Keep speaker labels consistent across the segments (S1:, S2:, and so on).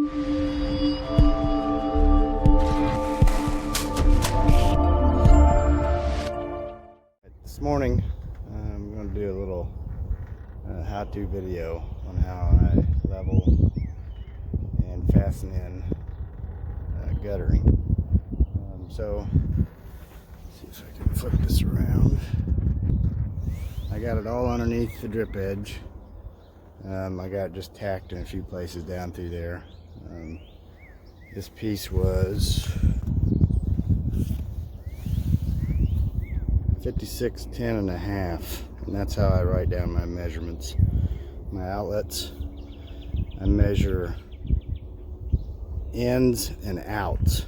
S1: This morning I'm going to do a little how-to video on how I level and fasten in guttering. So let's see if I can flip this around. I got it all underneath the drip edge. I got it just tacked in a few places down through there. This piece was 5610.5, and that's how I write down my measurements. My outlets, I measure ins and outs.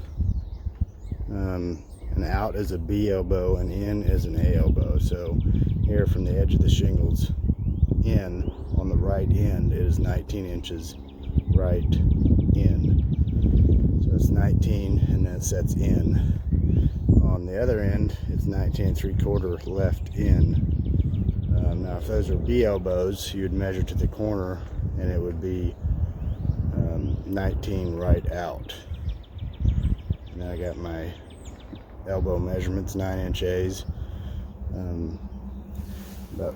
S1: An out is a B elbow and in is an A elbow. So here from the edge of the shingles in on the right end is 19 inches right in. So it's 19 and then it sets in. On the other end, it's 19 3/4 left in. Now, if those are B elbows, you would measure to the corner, and it would be 19 right out. Now I got my elbow measurements, 9-inch A's. But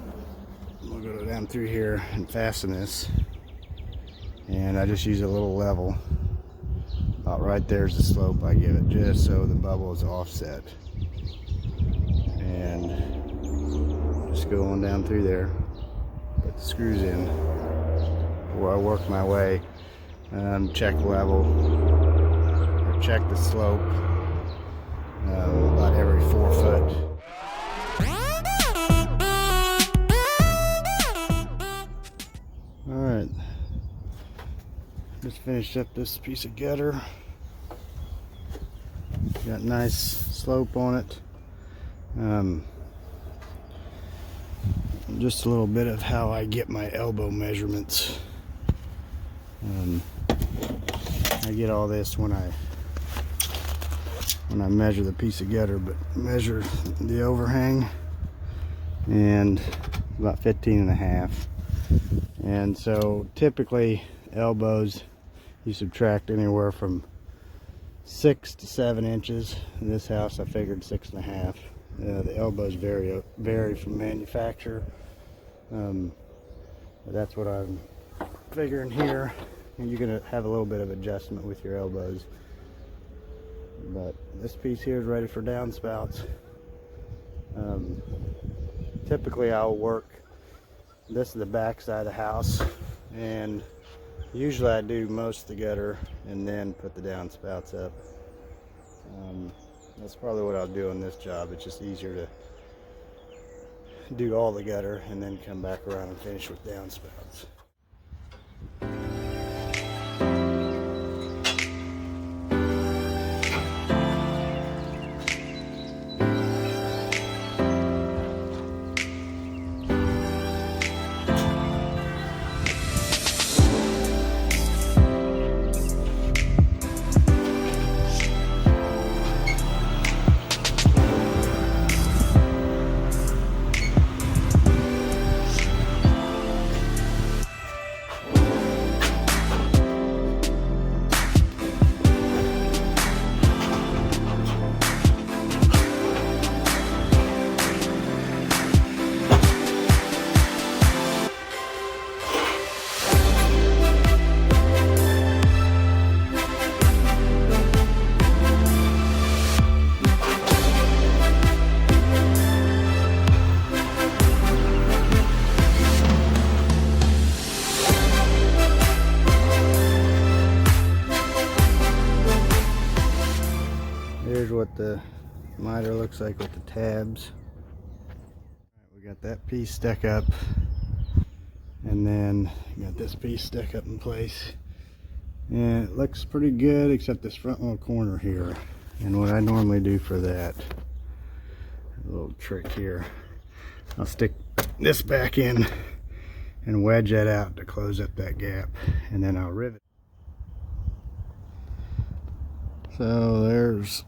S1: we'll go down through here and fasten this, and I just use a little level. About right there's the slope I give it, just so the bubble is offset. And just go on down through there, put the screws in, where I work my way, check level, or check the slope about every 4 foot. Alright, just finished up this piece of gutter. Got nice slope on it. Just a little bit of how I get my elbow measurements. I get all this when I measure the piece of gutter, but measure the overhang, and about 15.5. And so typically elbows, you subtract anywhere from 6 to 7 inches. In this house I figured 6.5. The elbows vary from manufacturer, but that's what I'm figuring here. And you're going to have a little bit of adjustment with your elbows. But this piece here is ready for downspouts. Typically I'll work, this is the back side of the house, and usually I do most of the gutter and then put the downspouts up. That's probably what I'll do on this job. It's just easier to do all the gutter and then come back around and finish with downspouts. Here's what the miter looks like with the tabs. We got that piece stuck up, and then got this piece stuck up in place, and it looks pretty good except this front little corner here. And what I normally do for that, a little trick here, I'll stick this back in and wedge that out to close up that gap, and then I'll rivet. So there's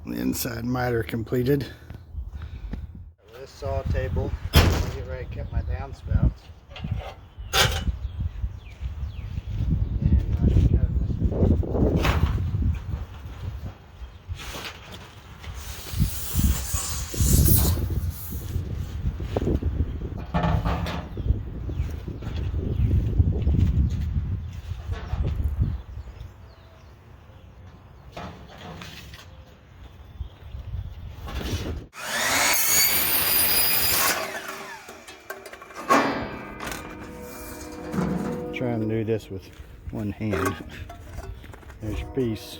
S1: the inside miter completed. This saw table, I'm gonna get ready to cut my downspouts. And I'm cutting this trying to do this with one hand. There's your piece.